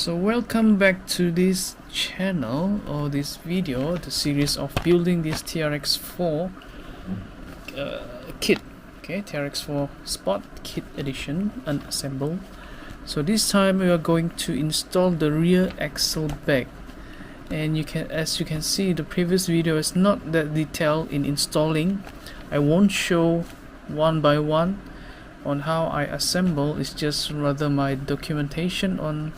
So welcome back to this channel or this video, the series of building this TRX4 kit. Okay, TRX4 Sport Kit Edition unassembled. So this time we are going to install the rear axle back, and as you can see, the previous video is not that detailed in installing. I won't show one by one on how I assemble. It's just rather my documentation on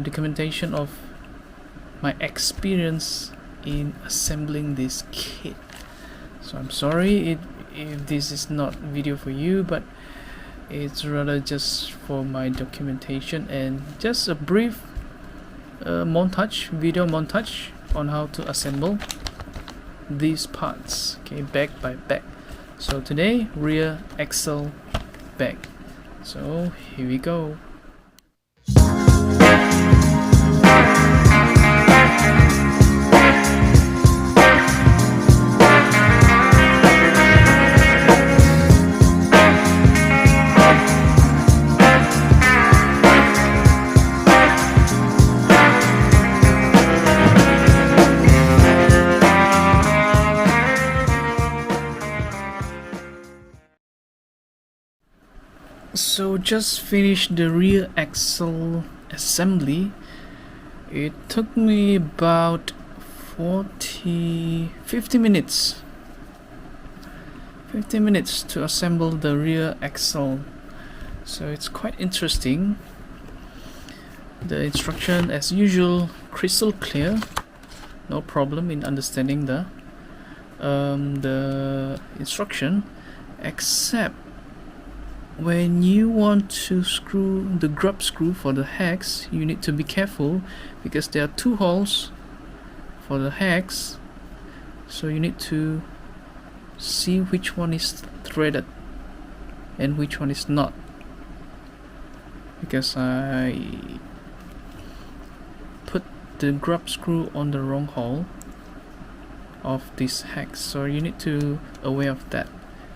documentation of my experience in assembling this kit. So I'm sorry if this is not video for you, but it's rather just for my documentation and just a brief video montage on how to assemble these parts, okay, back by back. So today, rear axle back. So here we go. So just finished the rear axle assembly. It took me about 50 minutes to assemble the rear axle. So it's quite interesting. The instruction, as usual, crystal clear, no problem in understanding the instruction, except when you want to screw the grub screw for the hex, you need to be careful because there are two holes for the hex, so you need to see which one is threaded and which one is not, because I put the grub screw on the wrong hole of this hex, so you need to aware of that.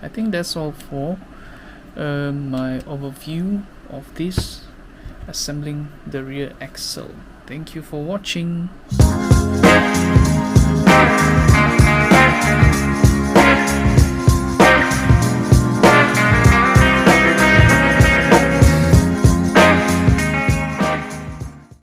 I think that's all for my overview of this assembling the rear axle. Thank you for watching.